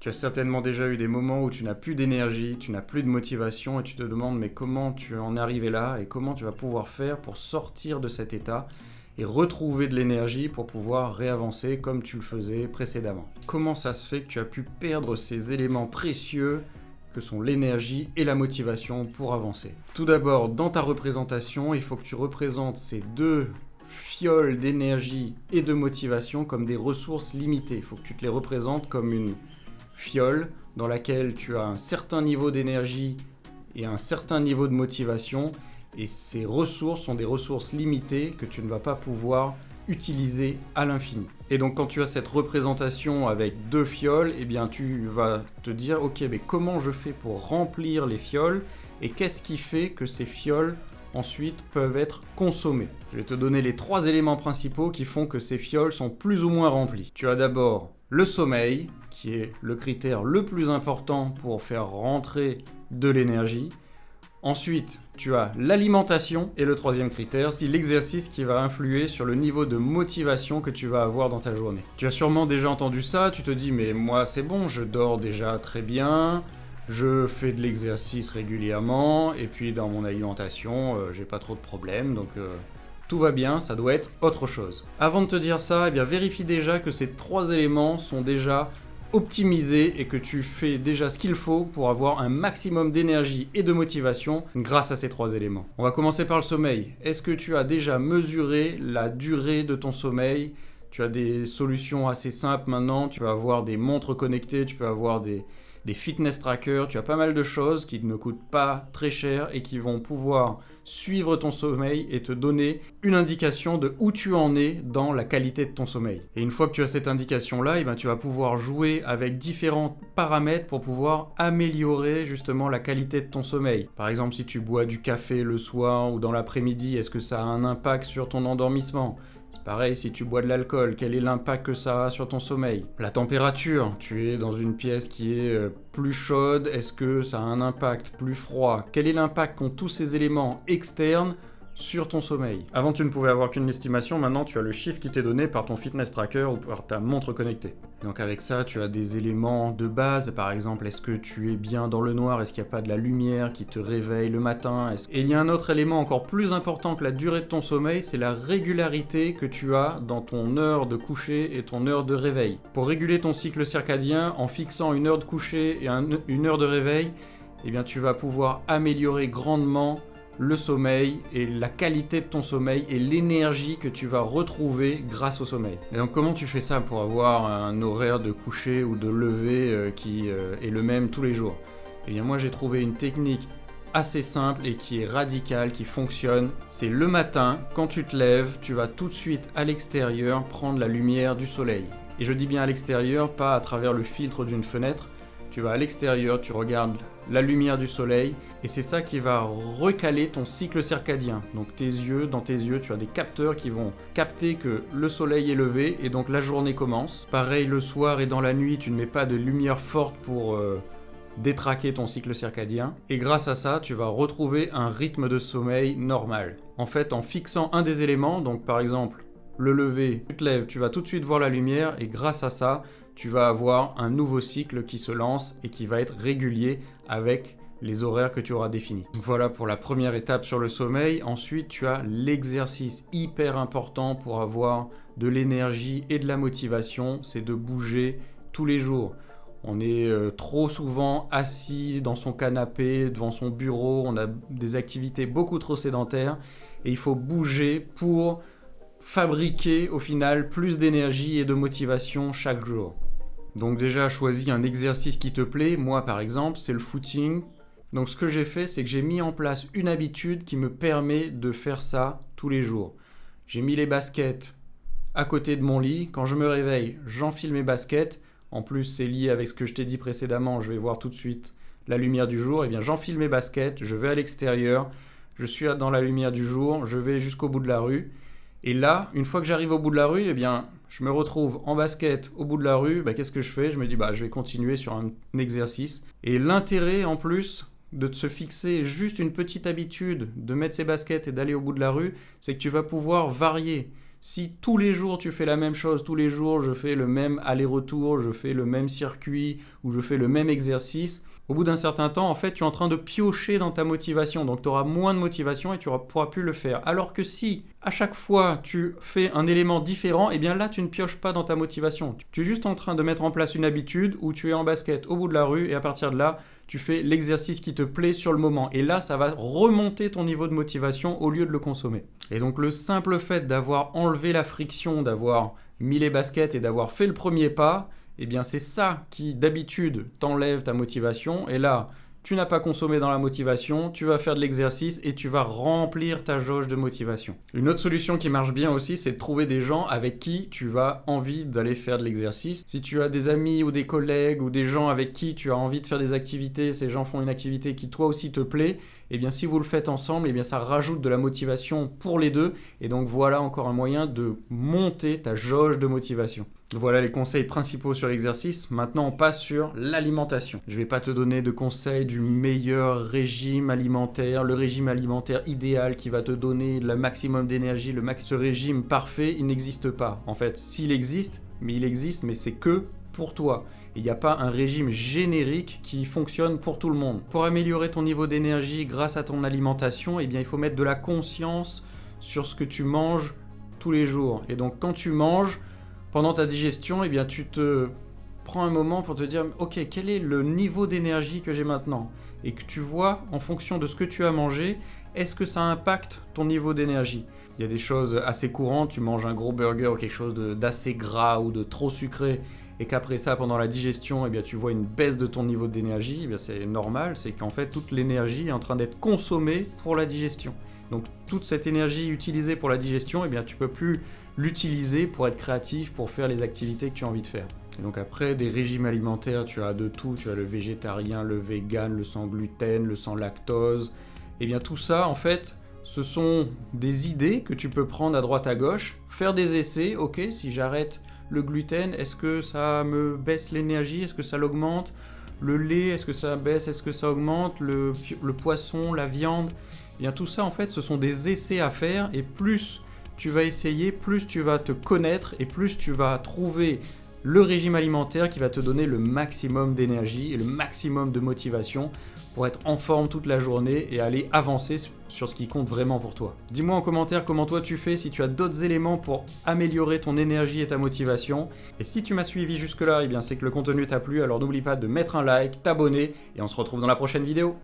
Tu as certainement déjà eu des moments où tu n'as plus d'énergie, tu n'as plus de motivation et tu te demandes mais comment tu en es arrivé là et comment tu vas pouvoir faire pour sortir de cet état et retrouver de l'énergie pour pouvoir réavancer comme tu le faisais précédemment. Comment ça se fait que tu as pu perdre ces éléments précieux que sont l'énergie et la motivation pour avancer? Tout d'abord, dans ta représentation, il faut que tu représentes ces deux fioles d'énergie et de motivation comme des ressources limitées. Il faut que tu te les représentes comme une fiole dans laquelle tu as un certain niveau d'énergie et un certain niveau de motivation, et ces ressources sont des ressources limitées que tu ne vas pas pouvoir utiliser à l'infini. Et donc quand tu as cette représentation avec deux fioles, eh bien tu vas te dire ok, mais comment je fais pour remplir les fioles et qu'est-ce qui fait que ces fioles ensuite peuvent être consommées. Je vais te donner les 3 éléments principaux qui font que ces fioles sont plus ou moins remplies. Tu as d'abord le sommeil, qui est le critère le plus important pour faire rentrer de l'énergie. Ensuite, tu as l'alimentation et le 3e critère, c'est l'exercice qui va influer sur le niveau de motivation que tu vas avoir dans ta journée. Tu as sûrement déjà entendu ça, tu te dis mais moi c'est bon, je dors déjà très bien, je fais de l'exercice régulièrement et puis dans mon alimentation, j'ai pas trop de problèmes, donc tout va bien, ça doit être autre chose. Avant de te dire ça, eh bien, vérifie déjà que ces 3 éléments sont déjà optimisés et que tu fais déjà ce qu'il faut pour avoir un maximum d'énergie et de motivation grâce à ces 3 éléments. On va commencer par le sommeil. Est-ce que tu as déjà mesuré la durée de ton sommeil ? Tu as des solutions assez simples maintenant, tu peux avoir des montres connectées, tu peux avoir des fitness trackers, tu as pas mal de choses qui ne coûtent pas très cher et qui vont pouvoir suivre ton sommeil et te donner une indication de où tu en es dans la qualité de ton sommeil. Et une fois que tu as cette indication-là, eh ben, tu vas pouvoir jouer avec différents paramètres pour pouvoir améliorer justement la qualité de ton sommeil. Par exemple, si tu bois du café le soir ou dans l'après-midi, est-ce que ça a un impact sur ton endormissement ? C'est pareil, si tu bois de l'alcool, quel est l'impact que ça a sur ton sommeil ? La température, tu es dans une pièce qui est plus chaude, est-ce que ça a un impact plus froid ? Quel est l'impact qu'ont tous ces éléments externes sur ton sommeil ? Avant, tu ne pouvais avoir qu'une estimation, maintenant tu as le chiffre qui t'est donné par ton fitness tracker ou par ta montre connectée. Et donc avec ça, tu as des éléments de base, par exemple, est-ce que tu es bien dans le noir ? Est-ce qu'il n'y a pas de la lumière qui te réveille le matin ? Et il y a un autre élément encore plus important que la durée de ton sommeil, c'est la régularité que tu as dans ton heure de coucher et ton heure de réveil. Pour réguler ton cycle circadien, en fixant une heure de coucher et une heure de réveil, eh bien tu vas pouvoir améliorer grandement le sommeil et la qualité de ton sommeil et l'énergie que tu vas retrouver grâce au sommeil. Et donc comment tu fais ça pour avoir un horaire de coucher ou de lever qui est le même tous les jours ? Eh bien moi j'ai trouvé une technique assez simple et qui est radicale, qui fonctionne. C'est le matin, quand tu te lèves, tu vas tout de suite à l'extérieur prendre la lumière du soleil. Et je dis bien à l'extérieur, pas à travers le filtre d'une fenêtre. Tu vas à l'extérieur, tu regardes la lumière du soleil et c'est ça qui va recaler ton cycle circadien. Donc dans tes yeux, tu as des capteurs qui vont capter que le soleil est levé et donc la journée commence. Pareil le soir et dans la nuit, tu ne mets pas de lumière forte pour détraquer ton cycle circadien. Et grâce à ça, tu vas retrouver un rythme de sommeil normal. En fait, en fixant un des éléments, donc par exemple le lever, tu te lèves, tu vas tout de suite voir la lumière et grâce à ça, tu vas avoir un nouveau cycle qui se lance et qui va être régulier avec les horaires que tu auras définis. Donc voilà pour la première étape sur le sommeil. Ensuite, tu as l'exercice hyper important pour avoir de l'énergie et de la motivation, c'est de bouger tous les jours. On est trop souvent assis dans son canapé, devant son bureau, on a des activités beaucoup trop sédentaires et il faut bouger pour fabriquer au final plus d'énergie et de motivation chaque jour. Donc déjà, choisis un exercice qui te plaît. Moi par exemple, c'est le footing. Donc ce que j'ai fait, c'est que j'ai mis en place une habitude qui me permet de faire ça tous les jours. J'ai mis les baskets à côté de mon lit. Quand je me réveille, j'enfile mes baskets. En plus, c'est lié avec ce que je t'ai dit précédemment. Je vais voir tout de suite la lumière du jour. Eh bien, j'enfile mes baskets, je vais à l'extérieur. Je suis dans la lumière du jour. Je vais jusqu'au bout de la rue. Et là, une fois que j'arrive au bout de la rue, eh bien, je me retrouve en basket au bout de la rue. Qu'est-ce que je fais ? Je me dis, je vais continuer sur un exercice. Et l'intérêt, en plus, de se fixer juste une petite habitude, de mettre ses baskets et d'aller au bout de la rue, c'est que tu vas pouvoir varier. Si tous les jours tu fais la même chose, tous les jours je fais le même aller-retour, je fais le même circuit ou je fais le même exercice, au bout d'un certain temps, en fait, tu es en train de piocher dans ta motivation. Donc tu auras moins de motivation et tu ne pourras plus le faire. Alors que si, à chaque fois, tu fais un élément différent, eh bien là, tu ne pioches pas dans ta motivation. Tu es juste en train de mettre en place une habitude où tu es en basket au bout de la rue et à partir de là, tu fais l'exercice qui te plaît sur le moment. Et là, ça va remonter ton niveau de motivation au lieu de le consommer. Et donc le simple fait d'avoir enlevé la friction, d'avoir mis les baskets et d'avoir fait le premier pas, eh bien c'est ça qui d'habitude t'enlève ta motivation. Et là, tu n'as pas consommé dans la motivation, tu vas faire de l'exercice et tu vas remplir ta jauge de motivation. Une autre solution qui marche bien aussi, c'est de trouver des gens avec qui tu as envie d'aller faire de l'exercice. Si tu as des amis ou des collègues ou des gens avec qui tu as envie de faire des activités, ces gens font une activité qui toi aussi te plaît, eh bien si vous le faites ensemble, eh bien ça rajoute de la motivation pour les deux. Et donc voilà encore un moyen de monter ta jauge de motivation. Voilà les conseils principaux sur l'exercice. Maintenant, on passe sur l'alimentation. Je ne vais pas te donner de conseils du meilleur régime alimentaire, le régime alimentaire idéal qui va te donner le maximum d'énergie, ce régime parfait, il n'existe pas. En fait, s'il existe, mais c'est que pour toi. Il n'y a pas un régime générique qui fonctionne pour tout le monde. Pour améliorer ton niveau d'énergie grâce à ton alimentation, eh bien, il faut mettre de la conscience sur ce que tu manges tous les jours. Et donc, quand tu manges, pendant ta digestion, eh bien, tu te prends un moment pour te dire « Ok, quel est le niveau d'énergie que j'ai maintenant ?» Et que tu vois, en fonction de ce que tu as mangé, est-ce que ça impacte ton niveau d'énergie? Il y a des choses assez courantes, tu manges un gros burger ou quelque chose d'assez gras ou de trop sucré, et qu'après ça, pendant la digestion, eh bien, tu vois une baisse de ton niveau d'énergie, eh bien, c'est normal, c'est qu'en fait, toute l'énergie est en train d'être consommée pour la digestion. Donc toute cette énergie utilisée pour la digestion, eh bien, tu ne peux plus l'utiliser pour être créatif, pour faire les activités que tu as envie de faire. Et donc après, des régimes alimentaires, tu as de tout, tu as le végétarien, le vegan, le sans gluten, le sans lactose. Eh bien tout ça, en fait, ce sont des idées que tu peux prendre à droite à gauche, faire des essais, ok, si j'arrête le gluten, est-ce que ça me baisse l'énergie, est-ce que ça l'augmente? Le lait, est-ce que ça baisse, est-ce que ça augmente? Le poisson, la viande? Eh bien tout ça, en fait, ce sont des essais à faire et plus tu vas essayer, plus tu vas te connaître et plus tu vas trouver le régime alimentaire qui va te donner le maximum d'énergie et le maximum de motivation pour être en forme toute la journée et aller avancer sur ce qui compte vraiment pour toi. Dis-moi en commentaire comment toi tu fais, si tu as d'autres éléments pour améliorer ton énergie et ta motivation. Et si tu m'as suivi jusque là, eh bien c'est que le contenu t'a plu, alors n'oublie pas de mettre un like, t'abonner et on se retrouve dans la prochaine vidéo.